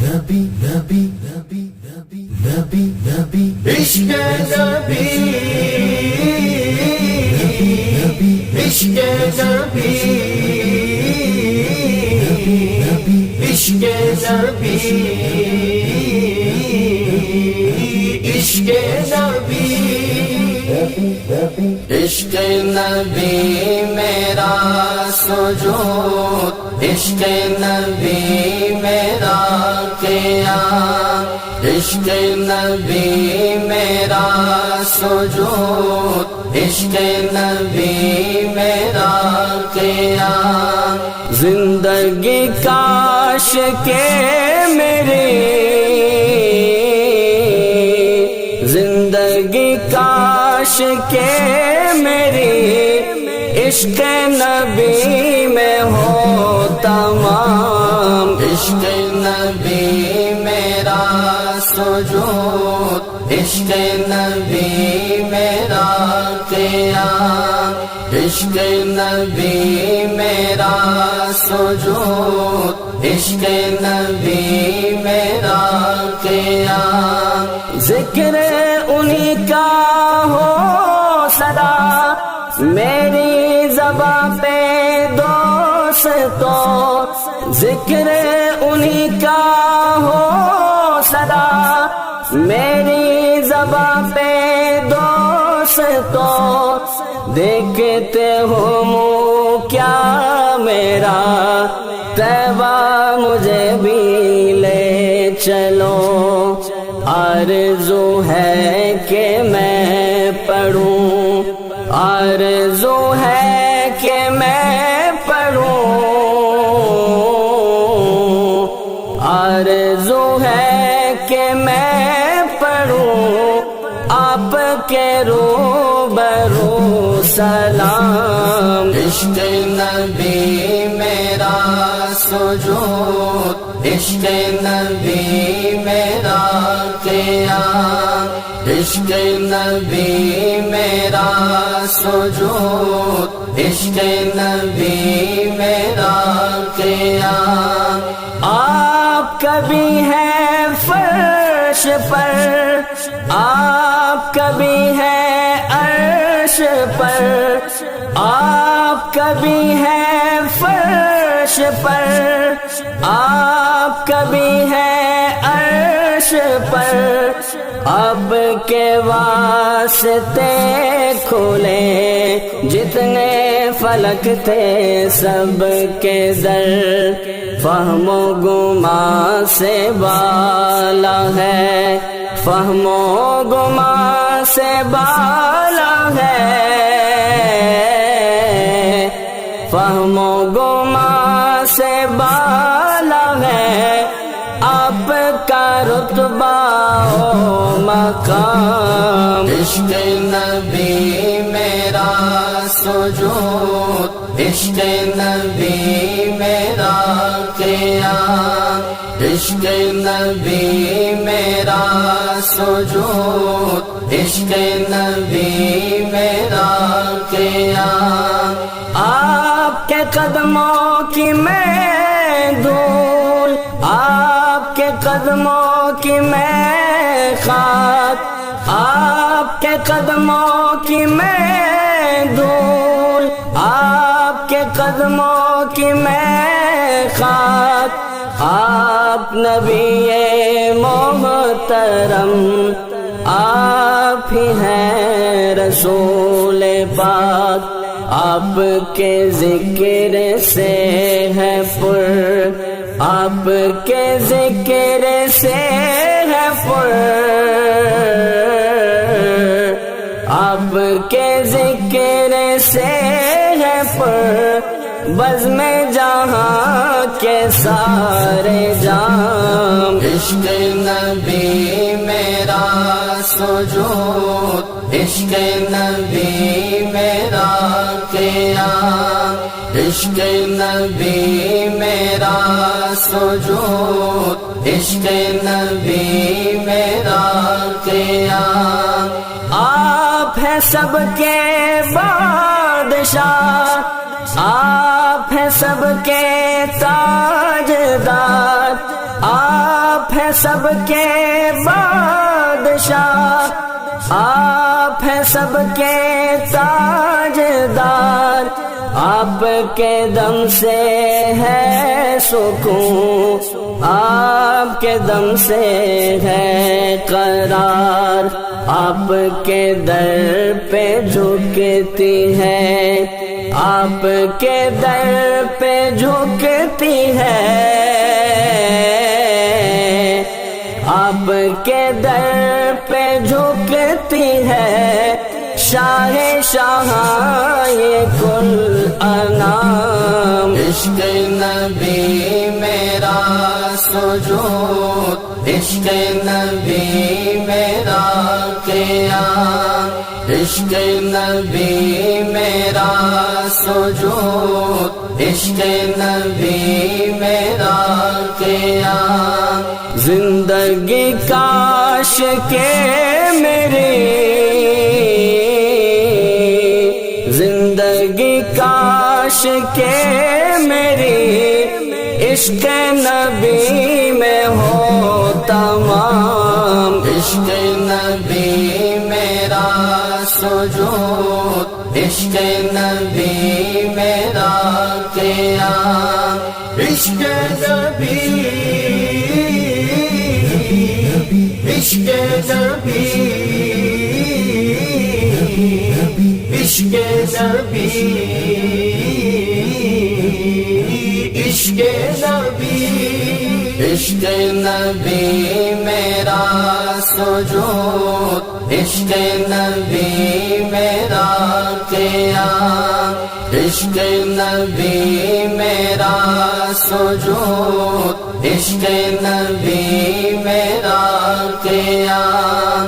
نبی نبی نبی نبی نبی نبی عشق نبی نبی عشق نبی نبی عشق نبی عشق نبی عشق نبی میرا سجود عشق نبی میرا قیام عشق نبی میرا سجود عشق نبی میرا قیام زندگی کاش کے میری زندگی کاش کے میری عشق نبی میں ہو تمام عشق نبی میرا سجود عشق نبی میرا قیام عشق نبی میرا سجود عشق نبی میرا قیام ذکر انہی کا ہو سدا میری زباں پہ دوستو ذکر انہی کا ہو سدا میری زباں پہ دوستو دیکھتے ہو منہ کیا میرا طیبہ مجھے بھی لے چلو آرزو ہے کہ میں پڑھوں آرزو ہے کہ میں پڑھوں آرزو ہے کہ میں پڑھوں آپ کے روبرو سلام عشق نبی میرا سجود عشق نبی میرا قیام عشق نبی میرا سجود عشق نبی میرا قیام آپ کبھی ہیں فرش پر آپ کبھی ہیں عرش پر آپ کبھی ہیں فرش پر آپ کبھی ہیں عرش پر اب کے واسطے کھولے جتنے فلک تھے سب کے در فہم و گمان سے بالا ہے فہم و گمان سے بالا ہے فہم و گمان سے بالا ہے آپ کا رتبہ و مقام عشق نبی میرا سجود عشق نبی میرا قیام عشق نبی میرا سجود عشق نبی میرا قیام آپ کے قدموں کی میں دھول آپ کے قدموں کی میں خاک آپ کے قدموں کی میں دھول آپ کے قدموں کی میں خاک آپ نبی محترم آپ ہی ہیں رسول پاک آپ کے ذکر سے ہے پر آپ کے ذکر سے ہے پر آپ کے ذکر سے ہے پر بزم جہاں کے سارے جام عشق نبی میرا سجود عشق نبی میرا قیام عشق نبی میرا سجود عشق نبی میرا قیام آپ ہیں سب کے بادشاہ آپ ہیں سب کے تاجدار آپ سب کے بادشاہ، آپ ہیں سب کے تاجدار، آپ کے دم سے ہے سکون، آپ کے دم سے ہے قرار، آپ کے در پہ جھکتی ہے، آپ کے در پہ جھکتی ہے، آپ کے در پہ جھکتی ہے شاہ شاہاں یہ کل انام۔ عشق نبی میرا سجود، عشق نبی میرا قیام، عشق نبی میرا سجود، عشق نبی میرا قیام۔ زندگی کاش کے میری، زندگی کاش کے میری عشق نبی میں ہو تمام۔ عشق نبی میرا سجود، عشق نبی میرا قیام، عشق نبی، عشق نبی، عشق نبی، عشق نبی، عشق نبی میرا سجود، عشق نبی میرا قیام، عشق نبی میرا سجود، عشق نبی میرا قیام۔